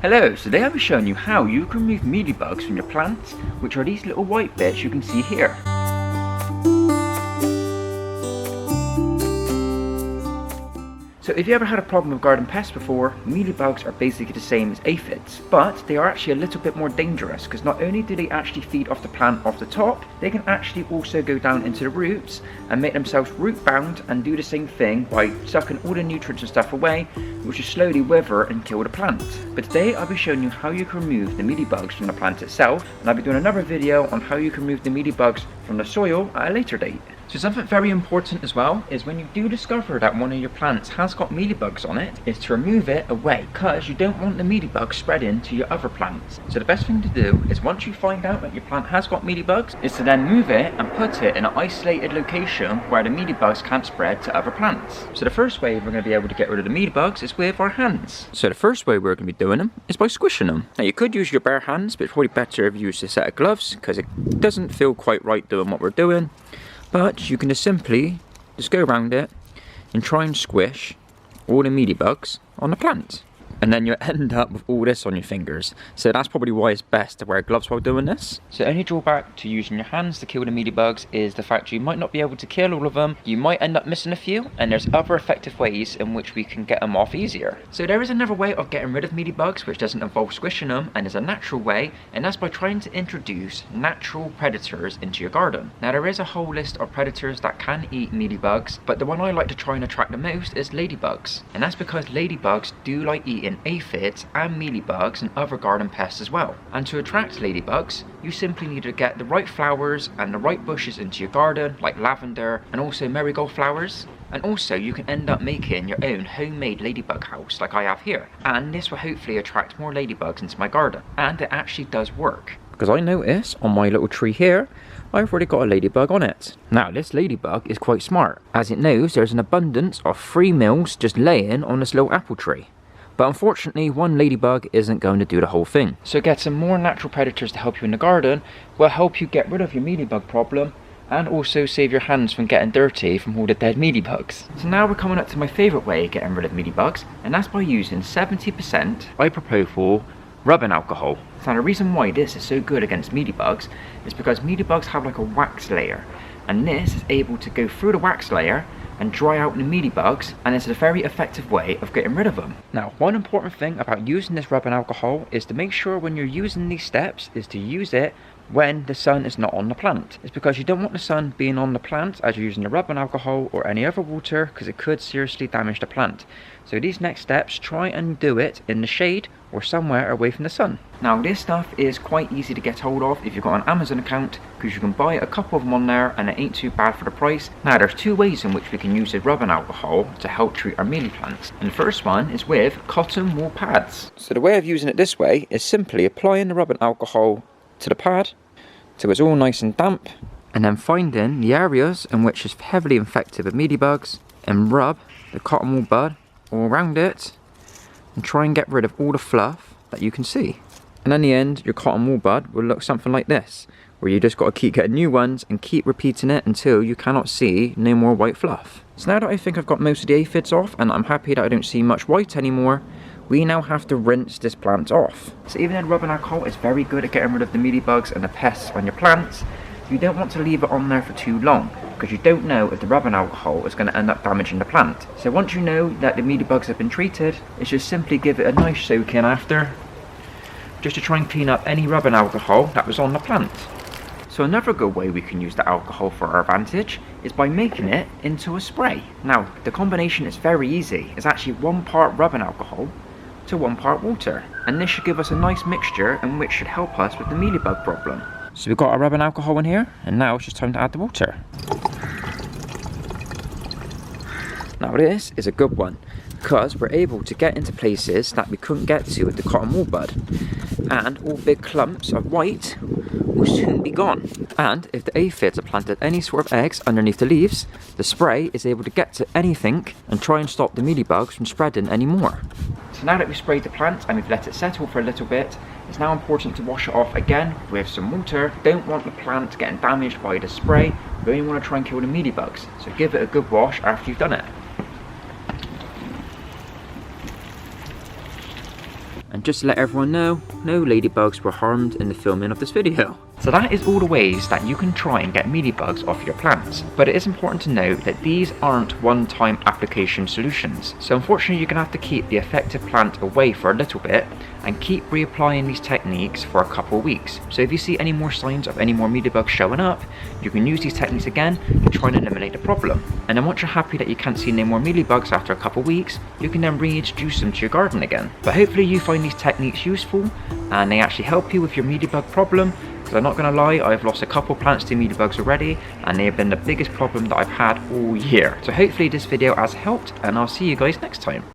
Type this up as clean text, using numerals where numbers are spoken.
Hello, so today I'll be showing you how you can remove mealybugs from your plants, which are these little white bits you can see here. So if you ever had a problem with garden pests before, mealybugs are basically the same as aphids, but they are actually a little bit more dangerous because not only do they actually feed off the plant off the top, they can actually also go down into the roots and make themselves root bound and do the same thing by sucking all the nutrients and stuff away, which will slowly wither and kill the plant. But today I'll be showing you how you can remove the mealybugs from the plant itself, and I'll be doing another video on how you can remove the mealybugs from the soil at a later date. So something very important as well is when you do discover that one of your plants has got mealybugs on it, is to remove it away, because you don't want the mealybugs spreading to your other plants. So the best thing to do is, once you find out that your plant has got mealybugs, is to then move it and put it in an isolated location where the mealybugs can't spread to other plants. So the first way we're going to be able to get rid of the mealybugs is with our hands. So the first way we're going to be doing them is by squishing them. Now you could use your bare hands, but it's probably better if you use a set of gloves because it doesn't feel quite right doing what we're doing. But you can just simply go around it and try and squish all the mealybugs on the plant. And then you'll end up with all this on your fingers. So that's probably why it's best to wear gloves while doing this. So the only drawback to using your hands to kill the mealybugs is the fact you might not be able to kill all of them. You might end up missing a few, and there's other effective ways in which we can get them off easier. So there is another way of getting rid of mealybugs which doesn't involve squishing them, and is a natural way, and that's by trying to introduce natural predators into your garden. Now there is a whole list of predators that can eat mealybugs, but the one I like to try and attract the most is ladybugs. And that's because ladybugs do like eating aphids and mealybugs and other garden pests as well. And to attract ladybugs, you simply need to get the right flowers and the right bushes into your garden, like lavender and also marigold flowers. And also you can end up making your own homemade ladybug house like I have here. And this will hopefully attract more ladybugs into my garden. And it actually does work, because I notice on my little tree here, I've already got a ladybug on it. Now this ladybug is quite smart, as it knows there's an abundance of free meals just laying on this little apple tree. But unfortunately, one ladybug isn't going to do the whole thing. So get some more natural predators to help you in the garden will help you get rid of your mealybug problem, and also save your hands from getting dirty from all the dead mealybugs. So now we're coming up to my favourite way of getting rid of mealybugs, and that's by using 70% isopropyl rubbing alcohol. Now the reason why this is so good against mealybugs is because mealybugs have like a wax layer, and this is able to go through the wax layer and dry out the mealybugs, and it's a very effective way of getting rid of them. Now, one important thing about using this rubbing alcohol is to make sure when you're using these steps is to use it when the sun is not on the plant. It's because you don't want the sun being on the plant as you're using the rubbing alcohol or any other water, because it could seriously damage the plant. So these next steps, try and do it in the shade or somewhere away from the sun. Now this stuff is quite easy to get hold of if you've got an Amazon account, because you can buy a couple of them on there and it ain't too bad for the price. Now there's two ways in which we can use the rubbing alcohol to help treat our mealy plants. And the first one is with cotton wool pads. So the way of using it this way is simply applying the rubbing alcohol to the pad till it's all nice and damp, and then finding the areas in which is heavily infected with mealybugs and rub the cotton wool bud all around it and try and get rid of all the fluff that you can see. And in the end, your cotton wool bud will look something like this, where you just got to keep getting new ones and keep repeating it until you cannot see no more white fluff. So now that I think I've got most of the aphids off and I'm happy that I don't see much white anymore, we now have to rinse this plant off. So even though rubbing alcohol is very good at getting rid of the mealybugs and the pests on your plants, you don't want to leave it on there for too long, because you don't know if the rubbing alcohol is going to end up damaging the plant. So once you know that the mealybugs have been treated, it's just simply give it a nice soak in after, just to try and clean up any rubbing alcohol that was on the plant. So another good way we can use the alcohol for our advantage is by making it into a spray. Now the combination is very easy. It's actually 1 part rubbing alcohol to 1 part water, and this should give us a nice mixture and which should help us with the mealybug problem. So we've got our rubbing alcohol in here, and now it's just time to add the water. Now this is a good one, because we're able to get into places that we couldn't get to with the cotton wool bud, and all big clumps of white will soon be gone. And if the aphids have planted any sort of eggs underneath the leaves, the spray is able to get to anything and try and stop the mealybugs from spreading anymore. So now that we've sprayed the plant and we've let it settle for a little bit, it's now important to wash it off again with some water. Don't want the plant getting damaged by the spray, we only want to try and kill the mealybugs. So give it a good wash after you've done it. just to let everyone know, no ladybugs were harmed in the filming of this video. So that is all the ways that you can try and get mealybugs off your plants. But it is important to note that these aren't one-time application solutions. So unfortunately you're going to have to keep the affected plant away for a little bit and keep reapplying these techniques for a couple of weeks. So if you see any more signs of any more mealybugs showing up, you can use these techniques again to try and eliminate the problem. And then once you're happy that you can't see any more mealybugs after a couple of weeks, you can then reintroduce them to your garden again. But hopefully you find these techniques useful and they actually help you with your mealybug problem. Because I'm not going to lie, I've lost a couple plants to mealybugs already, and they have been the biggest problem that I've had all year. So hopefully this video has helped, and I'll see you guys next time.